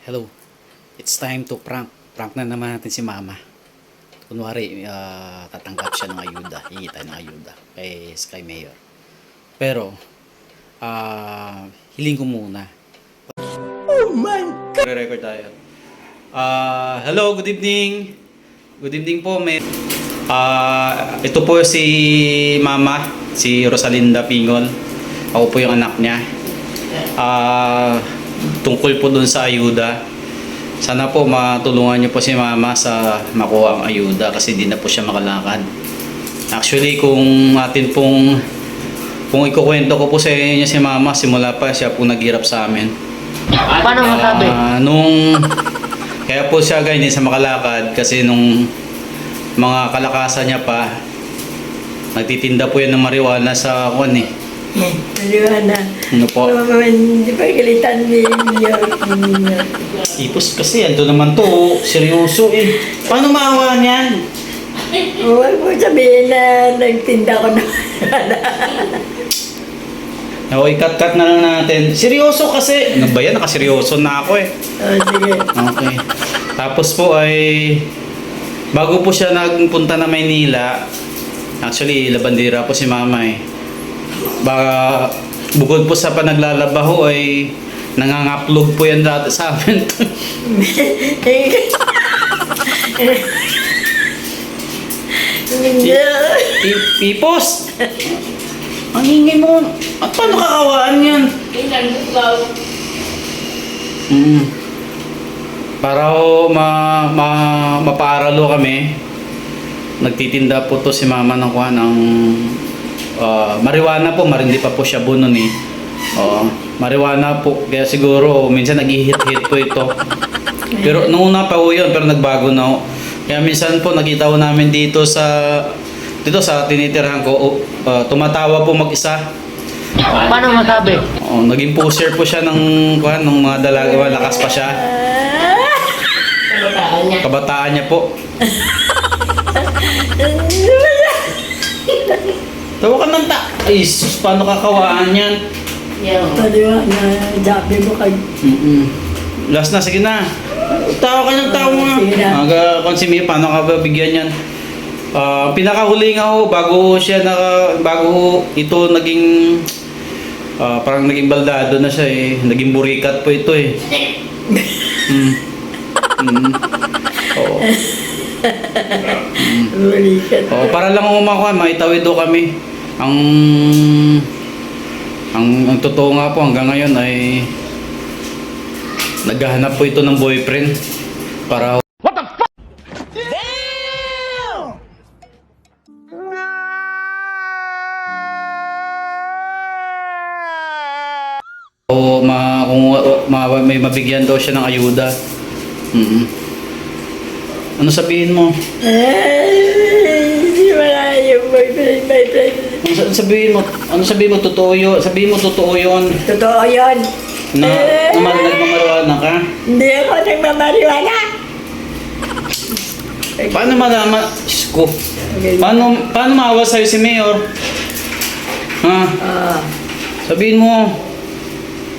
Hello, it's time to prank. Prank na naman natin si Mama. Kunwari, tatanggap siya ng ayuda. Hingi tayo ng ayuda kay Sky Mayor. Pero, hiling ko muna. Oh my God! Re-record tayo. Hello, good evening. Good evening po. Ito po si Mama, si Rosalinda Pingol. Ako po yung anak niya. Tungkol po dun sa ayuda, sana po matulungan niyo po si Mama sa makuha ang ayuda kasi di na po siya makalakad. Actually, kung ikukwento ko po sa inyo si Mama, simula pa siya po naghirap sa amin. Paano masabi? Kaya po siya hindi sa makalakad kasi nung mga kalakasan niya pa, nagtitinda po yan ng marijuana sa Marijuana. Ano po? Hindi pa galitan ni Ipos kasi, ito naman to, seryoso eh. Paano maawa niyan? Huwag mo sabihin na nagtinda ko na. Okay, cut na lang natin. Seryoso kasi. Ano ba yan? Nakaseryoso na ako eh. Sige. Okay. Tapos po ay, bago po siya nagpunta na Maynila, actually, labandera po si Mama eh. Baka, bukod po sa panaglalabaho ay nangangaplog po yan dati sa amin. Ipos! Ang ingay mo. At paano kakawaan yan? Para ho mapaaralo kami, nagtitinda po to si Mama ng marijuana po, marindi pa po siya bunon eh. Marijuana po, kaya siguro minsan nag-hit-hit po ito. Pero nung una pa po yun, pero nagbago na ho. Kaya minsan po nakita ko namin dito sa tinitirahan ko, tumatawa po mag-isa. Paano masabi? Naging poser po siya ng mga dalaga, malakas pa siya. Kabataan niya po. Tawa ka ng Ay, sus, paano kakawaan yan? Marijuana, sabi mo kay... Last na, sige na. Tawa ka ng tawa nga. Sige na. Consumir, paano ka ba bigyan yan? Pinakahuli nga ho, bago ito naging... parang naging baldado na siya eh. Naging burikat po ito eh. Oo. Para lang maitawid do kami. Ang totoo nga po hanggang ngayon ay naghahanap po ito ng boyfriend para What the fuck? Damn! May mabigyan daw siya ng ayuda. Ano sabihin mo? Hindi wala yung boyfriend. Ano sabihin mo? Totoo yun. Sabihin mo totoo yun. Totoo yun. Na nagmamarijuana ka? Hindi ako nagmamarijuana. Paano malaman? Sko. Paano maawa sa'yo si Mayor? Ha? Sabihin mo.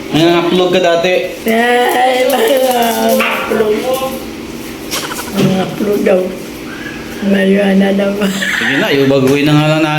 Nangangaplog ka dati. Ay, mga upload daw. Marijuana daw. Sige na, ibaguhin na nga lang natin.